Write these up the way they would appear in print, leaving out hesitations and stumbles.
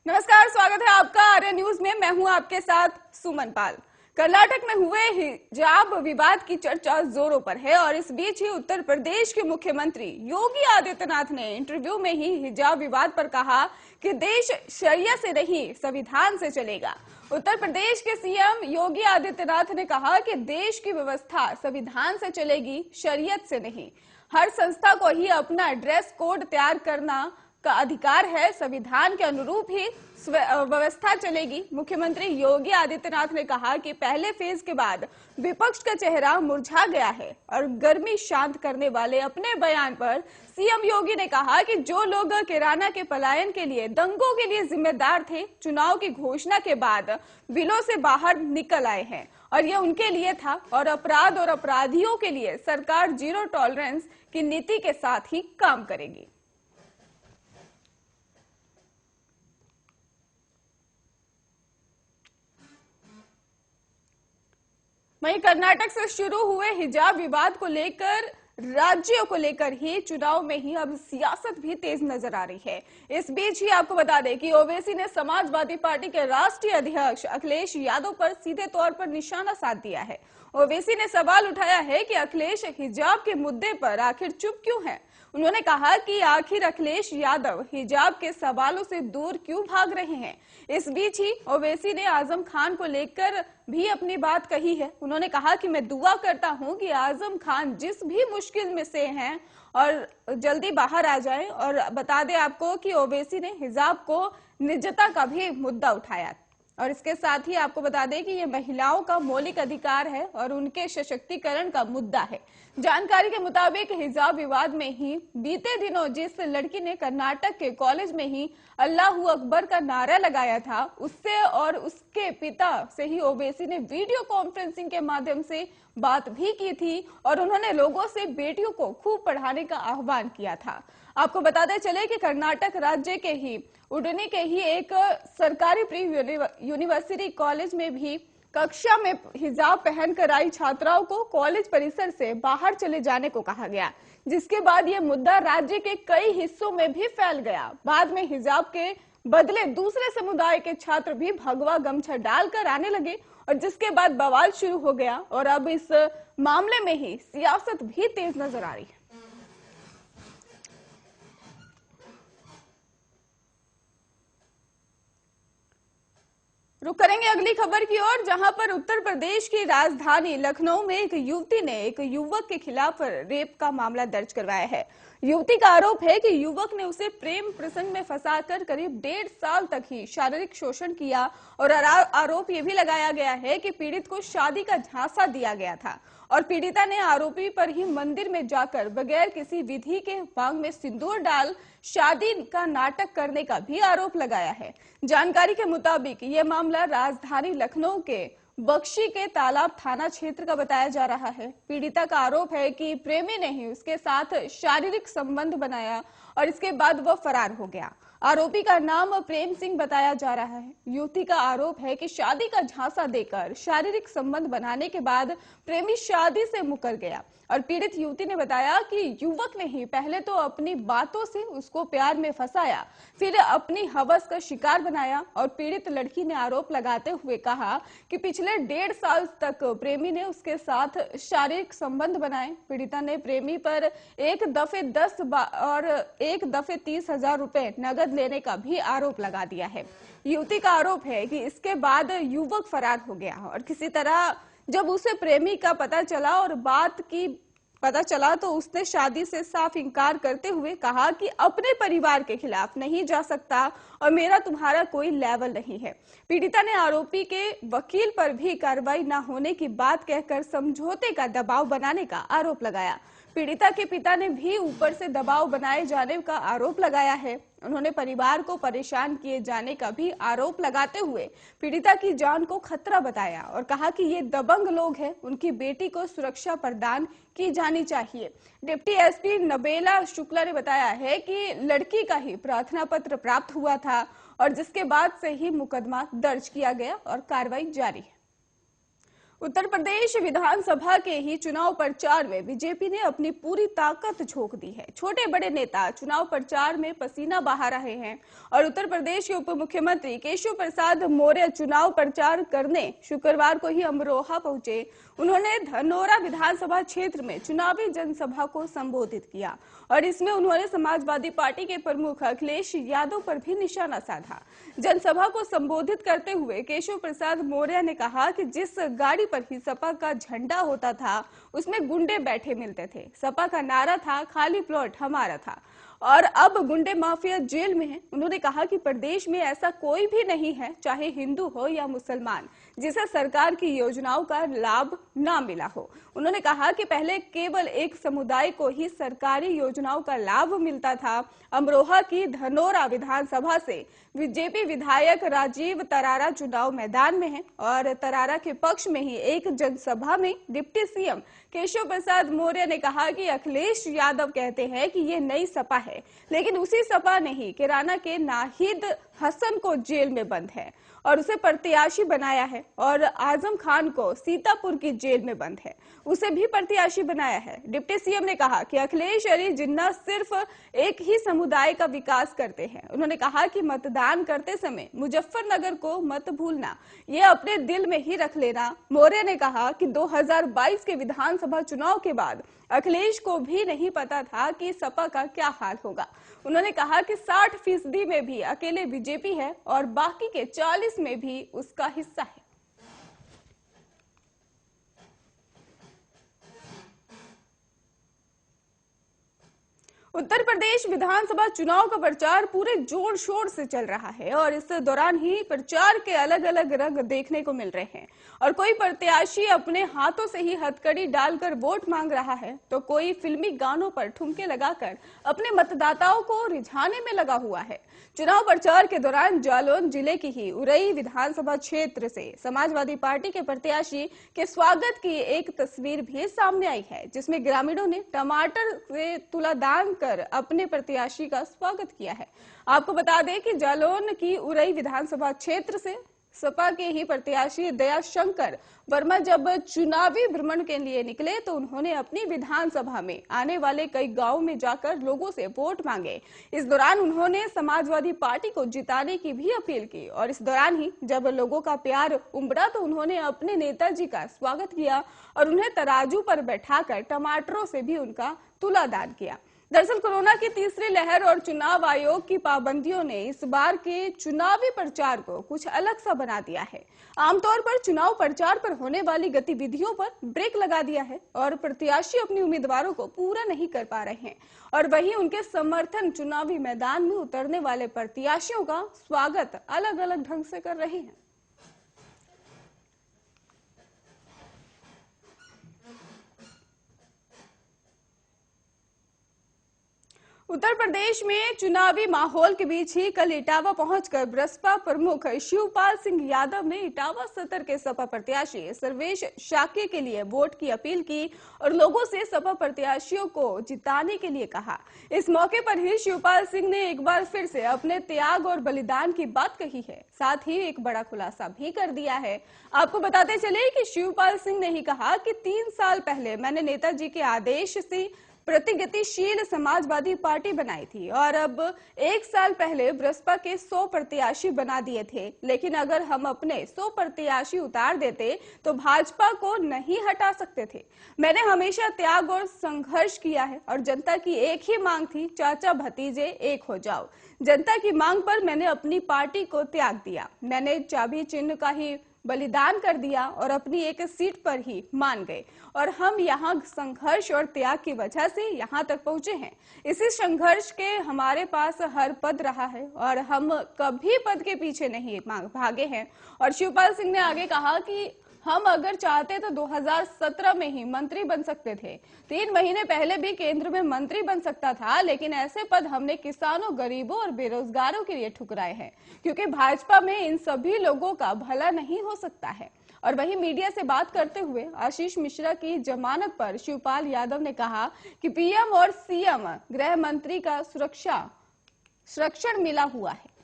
नमस्कार, स्वागत है आपका आर्य न्यूज में। मैं हूं आपके साथ सुमन पाल। कर्नाटक में हुए हिजाब विवाद की चर्चा जोरों पर है और इस बीच ही उत्तर प्रदेश के मुख्यमंत्री योगी आदित्यनाथ ने इंटरव्यू में ही हिजाब विवाद पर कहा कि देश शरिया से नहीं संविधान से चलेगा। उत्तर प्रदेश के सीएम योगी आदित्यनाथ ने कहा कि देश की व्यवस्था संविधान से चलेगी, शरीयत से नहीं। हर संस्था को ही अपना ड्रेस कोड तैयार करना का अधिकार है, संविधान के अनुरूप ही व्यवस्था चलेगी। मुख्यमंत्री योगी आदित्यनाथ ने कहा कि पहले फेज के बाद विपक्ष का चेहरा मुरझा गया है और गर्मी शांत करने वाले अपने बयान पर सीएम योगी ने कहा कि जो लोग किराना के पलायन के लिए, दंगों के लिए जिम्मेदार थे, चुनाव की घोषणा के बाद बिलों से बाहर निकल आए हैं और यह उनके लिए था और अपराध और अपराधियों के लिए सरकार जीरो टॉलरेंस की नीति के साथ ही काम करेगी। वहीं कर्नाटक से शुरू हुए हिजाब विवाद को लेकर राज्यों को लेकर ही चुनाव में ही अब सियासत भी तेज नजर आ रही है। इस बीच ही आपको बता दें कि ओवैसी ने समाजवादी पार्टी के राष्ट्रीय अध्यक्ष अखिलेश यादव पर सीधे तौर पर निशाना साध दिया है। ओवैसी ने सवाल उठाया है कि अखिलेश हिजाब के मुद्दे पर आखिर चुप क्यों है। उन्होंने कहा कि आखिर अखिलेश यादव हिजाब के सवालों से दूर क्यों भाग रहे हैं। इस बीच ही ओवैसी ने आजम खान को लेकर भी अपनी बात कही है। उन्होंने कहा कि मैं दुआ करता हूं कि आजम खान जिस भी मुश्किल में से हैं और जल्दी बाहर आ जाएं। और बता दें आपको कि ओवैसी ने हिजाब को निजता का भी मुद्दा उठाया और इसके साथ ही आपको बता दें कि ये महिलाओं का मौलिक अधिकार है और उनके सशक्तिकरण का मुद्दा है। जानकारी के मुताबिक हिजाब विवाद में ही बीते दिनों जिस लड़की ने कर्नाटक के कॉलेज में ही अल्लाह अकबर का नारा लगाया था, उससे और उसके पिता से ही ओवैसी ने वीडियो कॉन्फ्रेंसिंग के माध्यम से बात भी की थी और उन्होंने लोगों से बेटियों को खूब पढ़ाने का आह्वान किया था। आपको बताते चले कि कर्नाटक राज्य के ही उडुपी के ही एक सरकारी प्री यूनिवर्सिटी कॉलेज में भी कक्षा में हिजाब पहनकर आई छात्राओं को कॉलेज परिसर से बाहर चले जाने को कहा गया, जिसके बाद यह मुद्दा राज्य के कई हिस्सों में भी फैल गया। बाद में हिजाब के बदले दूसरे समुदाय के छात्र भी भगवा गमछा डालकर आने लगे और जिसके बाद बवाल शुरू हो गया और अब इस मामले में ही सियासत भी तेज नजर आ रही है। रुक करेंगे अगली खबर की ओर, जहां पर उत्तर प्रदेश की राजधानी लखनऊ में एक युवती ने एक युवक के खिलाफ रेप का मामला दर्ज करवाया है। युवती का आरोप है कि युवक ने उसे प्रेम प्रसंग में फंसाकर करीब 1.5 साल तक ही शारीरिक शोषण किया और आरोप ये भी लगाया गया है कि पीड़ित को शादी का झांसा दिया गया था और पीड़िता ने आरोपी पर ही मंदिर में जाकर बगैर किसी विधि के मांग में सिंदूर डाल शादी का नाटक करने का भी आरोप लगाया है। जानकारी के मुताबिक ये मामला राजधानी लखनऊ के बख्शी के तालाब थाना क्षेत्र का बताया जा रहा है। पीड़िता का आरोप है कि प्रेमी ने ही उसके साथ शारीरिक संबंध बनाया और इसके बाद वह फरार हो गया। आरोपी का नाम प्रेम सिंह बताया जा रहा है। युवती का आरोप है कि शादी का झांसा देकर शारीरिक संबंध बनाने के बाद प्रेमी शादी से मुकर गया और पीड़ित युवती ने बताया कि युवक ने ही पहले तो अपनी बातों से उसको प्यार में फंसाया, फिर अपनी हवस का शिकार बनाया और पीड़ित लड़की ने आरोप लगाते हुए कहा कि पिछले 1.5 साल तक प्रेमी ने उसके साथ शारीरिक संबंध बनाए। पीड़िता ने प्रेमी पर एक दफे 10 और एक दफे 30,000 रुपए नगद लेने का भी आरोप लगा दिया है। युवती का आरोप है कि इसके बाद युवक फरार हो गया और किसी तरह जब उसे प्रेमी का पता चला तो उसने शादी से साफ इनकार करते हुए कहा कि अपने परिवार के खिलाफ नहीं जा सकता और मेरा तुम्हारा कोई लेवल नहीं है। पीड़िता ने आरोपी के वकील पर भी कार्रवाई न होने की बात कहकर समझौते का दबाव बनाने का आरोप लगाया। पीड़िता के पिता ने भी ऊपर से दबाव बनाए जाने का आरोप लगाया है। उन्होंने परिवार को परेशान किए जाने का भी आरोप लगाते हुए पीड़िता की जान को खतरा बताया और कहा कि ये दबंग लोग हैं, उनकी बेटी को सुरक्षा प्रदान की जानी चाहिए। डिप्टी एसपी नबेला शुक्ला ने बताया है कि लड़की का ही प्रार्थना पत्र प्राप्त हुआ था और जिसके बाद से ही मुकदमा दर्ज किया गया और कार्रवाई जारी है। उत्तर प्रदेश विधानसभा के ही चुनाव प्रचार में बीजेपी ने अपनी पूरी ताकत झोंक दी है। छोटे बड़े नेता चुनाव प्रचार में पसीना बहा रहे हैं और उत्तर प्रदेश के उप मुख्यमंत्री केशव प्रसाद मौर्य चुनाव प्रचार करने शुक्रवार को ही अमरोहा पहुंचे। उन्होंने धनोरा विधानसभा क्षेत्र में चुनावी जनसभा को संबोधित किया और इसमें उन्होंने समाजवादी पार्टी के प्रमुख अखिलेश यादव पर भी निशाना साधा। जनसभा को संबोधित करते हुए केशव प्रसाद मौर्य ने कहा कि जिस गाड़ी पर ही सपा का झंडा होता था उसमें गुंडे बैठे मिलते थे। सपा का नारा था खाली प्लॉट हमारा था और अब गुंडे माफिया जेल में है। उन्होंने कहा कि प्रदेश में ऐसा कोई भी नहीं है, चाहे हिंदू हो या मुसलमान, जिसे सरकार की योजनाओं का लाभ ना मिला हो। उन्होंने कहा कि पहले केवल एक समुदाय को ही सरकारी योजनाओं का लाभ मिलता था। अमरोहा की धनोरा विधानसभा से बीजेपी विधायक राजीव तरारा चुनाव मैदान में है और तरारा के पक्ष में ही एक जनसभा में डिप्टी सीएम केशव प्रसाद मौर्य ने कहा कि अखिलेश यादव कहते हैं कि ये नई सपा है, लेकिन उसी सपा ने ही किराना के नाहिद हसन को जेल में बंद है और उसे प्रत्याशी बनाया है और आजम खान को सीतापुर की जेल में बंद है, उसे भी प्रत्याशी बनाया है। डिप्टी सीएम ने कहा कि अखिलेश अली जिन्ना सिर्फ एक ही समुदाय का विकास करते हैं। उन्होंने कहा कि मतदान करते समय मुजफ्फरनगर को मत भूलना, ये अपने दिल में ही रख लेना। मौर्य ने कहा कि 2022 के विधानसभा चुनाव के बाद अखिलेश को भी नहीं पता था कि सपा का क्या हाल होगा। उन्होंने कहा कि 60% में भी अकेले बीजेपी है और बाकी के 40 में भी उसका हिस्सा है। उत्तर प्रदेश विधानसभा चुनाव का प्रचार पूरे जोर शोर से चल रहा है और इस दौरान ही प्रचार के अलग अलग रंग देखने को मिल रहे हैं और कोई प्रत्याशी अपने हाथों से ही हथकड़ी डालकर वोट मांग रहा है तो कोई फिल्मी गानों पर ठुमके लगाकर अपने मतदाताओं को रिझाने में लगा हुआ है। चुनाव प्रचार के दौरान जालौन जिले की ही उरई विधानसभा क्षेत्र से समाजवादी पार्टी के प्रत्याशी के स्वागत की एक तस्वीर भी सामने आई है, जिसमें ग्रामीणों ने टमाटर से तुलादान कर अपने प्रत्याशी का स्वागत किया है। आपको बता दें कि जालौन की उरई विधानसभा क्षेत्र से सपा के ही प्रत्याशी दयाशंकर वर्मा जब चुनावी भ्रमण के लिए निकले तो उन्होंने अपनी विधानसभा में आने वाले कई गांवों में जाकर लोगों से वोट मांगे। इस दौरान उन्होंने समाजवादी पार्टी को जिताने की भी अपील की और इस दौरान ही जब लोगों का प्यार उमड़ा तो उन्होंने अपने नेताजी का स्वागत किया और उन्हें तराजू पर बैठाकर टमाटरों से भी उनका तुलादान किया। दरअसल कोरोना की तीसरी लहर और चुनाव आयोग की पाबंदियों ने इस बार के चुनावी प्रचार को कुछ अलग सा बना दिया है। आमतौर पर चुनाव प्रचार पर होने वाली गतिविधियों पर ब्रेक लगा दिया है और प्रत्याशी अपने उम्मीदवारों को पूरा नहीं कर पा रहे हैं और वहीं उनके समर्थन चुनावी मैदान में उतरने वाले प्रत्याशियों का स्वागत अलग अलग ढंग से कर रहे हैं। उत्तर प्रदेश में चुनावी माहौल के बीच ही कल इटावा पहुंचकर बसपा प्रमुख शिवपाल सिंह यादव ने इटावा सदर के सपा प्रत्याशी सर्वेश शाक्य के लिए वोट की अपील की और लोगों से सपा प्रत्याशियों को जिताने के लिए कहा। इस मौके पर ही शिवपाल सिंह ने एक बार फिर से अपने त्याग और बलिदान की बात कही है, साथ ही एक बड़ा खुलासा भी कर दिया है। आपको बताते चले कि शिवपाल सिंह ने ही कहा कि 3 साल पहले मैंने नेताजी के आदेश से प्रतिगतिशील समाजवादी पार्टी बनाई थी और अब 1 साल पहले बसपा के 100 प्रत्याशी बना दिए थे, लेकिन अगर हम अपने 100 प्रत्याशी उतार देते तो भाजपा को नहीं हटा सकते थे। मैंने हमेशा त्याग और संघर्ष किया है और जनता की एक ही मांग थी, चाचा भतीजे एक हो जाओ। जनता की मांग पर मैंने अपनी पार्टी को त्याग दिया। मैंने चाबी चिन्ह का ही बलिदान कर दिया और अपनी एक सीट पर ही मान गए और हम यहाँ संघर्ष और त्याग की वजह से यहाँ तक पहुंचे हैं। इसी संघर्ष के हमारे पास हर पद रहा है और हम कभी पद के पीछे नहीं भागे हैं। और शिवपाल सिंह ने आगे कहा कि हम अगर चाहते तो 2017 में ही मंत्री बन सकते थे, 3 महीने पहले भी केंद्र में मंत्री बन सकता था, लेकिन ऐसे पद हमने किसानों, गरीबों और बेरोजगारों के लिए ठुकराए हैं क्योंकि भाजपा में इन सभी लोगों का भला नहीं हो सकता है। और वहीं मीडिया से बात करते हुए आशीष मिश्रा की जमानत पर शिवपाल यादव ने कहा कि पीएम और सीएम गृह मंत्री का संरक्षण मिला हुआ है।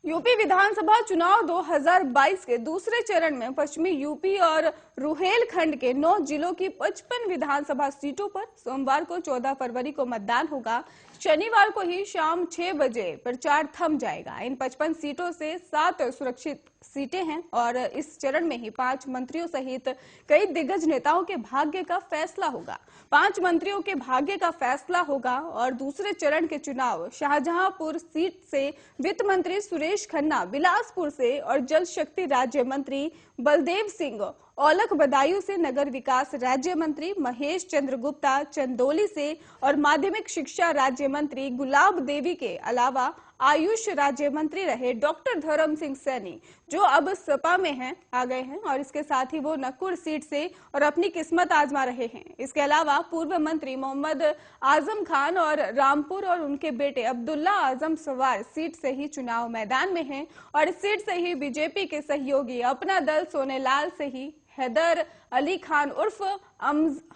यूपी विधानसभा चुनाव 2022 के दूसरे चरण में पश्चिमी यूपी और रुहेलखंड के 9 जिलों की 55 विधानसभा सीटों पर सोमवार को 14 फरवरी को मतदान होगा। शनिवार को ही शाम 6 बजे प्रचार थम जाएगा। इन 55 सीटों से 7 सुरक्षित सीटें हैं और इस चरण में ही 5 मंत्रियों सहित कई दिग्गज नेताओं के भाग्य का फैसला होगा। 5 मंत्रियों के भाग्य का फैसला होगा और दूसरे चरण के चुनाव शाहजहांपुर सीट से वित्त मंत्री सुरेश खन्ना, बिलासपुर से और जल शक्ति राज्य मंत्री बलदेव सिंह, औलख बदायूं से नगर विकास राज्य मंत्री महेश चंद्र गुप्ता चंदौली से और माध्यमिक शिक्षा राज्य मंत्री गुलाब देवी के अलावा आयुष राज्य मंत्री रहे डॉक्टर धर्म सिंह सैनी, जो अब सपा में हैं, आ गए हैं और इसके साथ ही वो नकुड़ सीट से और अपनी किस्मत आजमा रहे हैं। इसके अलावा पूर्व मंत्री मोहम्मद आजम खान और रामपुर और उनके बेटे अब्दुल्ला आजम सवार सीट से ही चुनाव मैदान में हैं और इस सीट से ही बीजेपी के सहयोगी अपना दल सोनेलाल से ही हैदर अली खान उर्फ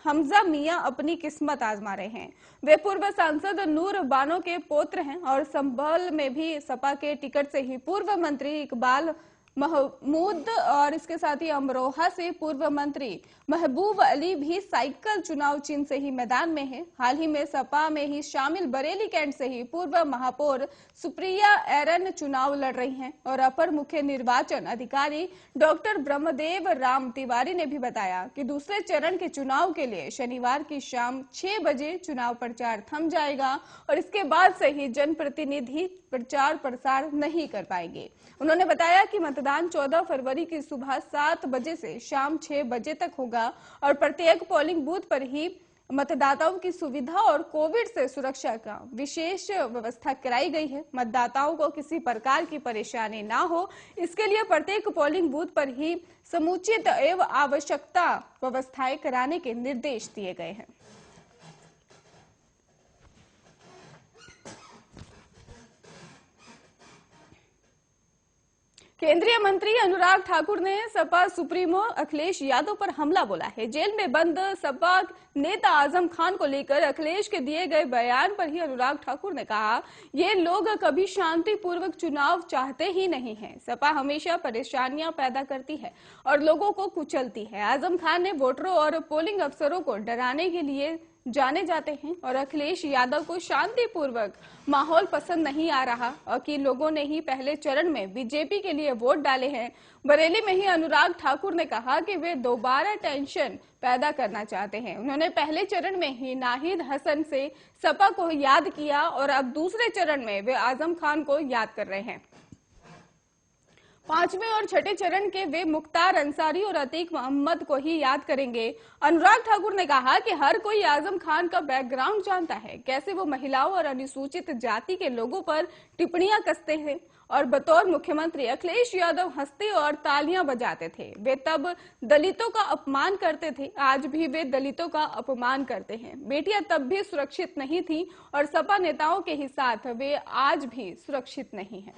हमजा मियां अपनी किस्मत आजमा रहे हैं। वे पूर्व सांसद नूर बानो के पुत्र हैं और संभल में भी सपा के टिकट से ही पूर्व मंत्री इकबाल महमूद और इसके साथ ही अमरोहा से पूर्व मंत्री महबूब अली भी साइकिल चुनाव चिन्ह से ही मैदान में है। हाल ही में सपा में ही शामिल बरेली कैंट से ही पूर्व महापौर सुप्रिया एरन चुनाव लड़ रही हैं और अपर मुख्य निर्वाचन अधिकारी डॉक्टर ब्रह्मदेव राम तिवारी ने भी बताया कि दूसरे चरण के चुनाव के लिए शनिवार की शाम 6 बजे चुनाव प्रचार थम जाएगा और इसके बाद से ही जनप्रतिनिधि प्रचार प्रसार नहीं कर पाएंगे। उन्होंने बताया कि मतदान 14 फरवरी की सुबह 7 बजे से शाम 6 बजे तक होगा और प्रत्येक पोलिंग बूथ पर ही मतदाताओं की सुविधा और कोविड से सुरक्षा का विशेष व्यवस्था कराई गई है। मतदाताओं को किसी प्रकार की परेशानी ना हो, इसके लिए प्रत्येक पोलिंग बूथ पर ही समुचित एवं आवश्यकता व्यवस्थाएं कराने के निर्देश दिए गए हैं। केंद्रीय मंत्री अनुराग ठाकुर ने सपा सुप्रीमो अखिलेश यादव पर हमला बोला है। जेल में बंद सपा नेता आजम खान को लेकर अखिलेश के दिए गए बयान पर ही अनुराग ठाकुर ने कहा, ये लोग कभी शांतिपूर्वक चुनाव चाहते ही नहीं हैं। सपा हमेशा परेशानियां पैदा करती है और लोगों को कुचलती है। आजम खान ने वोटरों और पोलिंग अफसरों को डराने के लिए जाने जाते हैं और अखिलेश यादव को शांतिपूर्वक माहौल पसंद नहीं आ रहा और कि लोगों ने ही पहले चरण में बीजेपी के लिए वोट डाले हैं। बरेली में ही अनुराग ठाकुर ने कहा कि वे दोबारा टेंशन पैदा करना चाहते हैं। उन्होंने पहले चरण में ही नाहिद हसन से सपा को याद किया और अब दूसरे चरण में वे आजम खान को याद कर रहे हैं। 5वें और छठे चरण के वे मुख्तार अंसारी और अतीक मोहम्मद को ही याद करेंगे। अनुराग ठाकुर ने कहा कि हर कोई आजम खान का बैकग्राउंड जानता है, कैसे वो महिलाओं और अनुसूचित जाति के लोगों पर टिप्पणियां कसते हैं और बतौर मुख्यमंत्री अखिलेश यादव हंसते और तालियां बजाते थे। वे तब दलितों का अपमान करते थे, आज भी वे दलितों का अपमान करते हैं। बेटियां तब भी सुरक्षित नहीं थी और सपा नेताओं के ही साथ वे आज भी सुरक्षित नहीं है।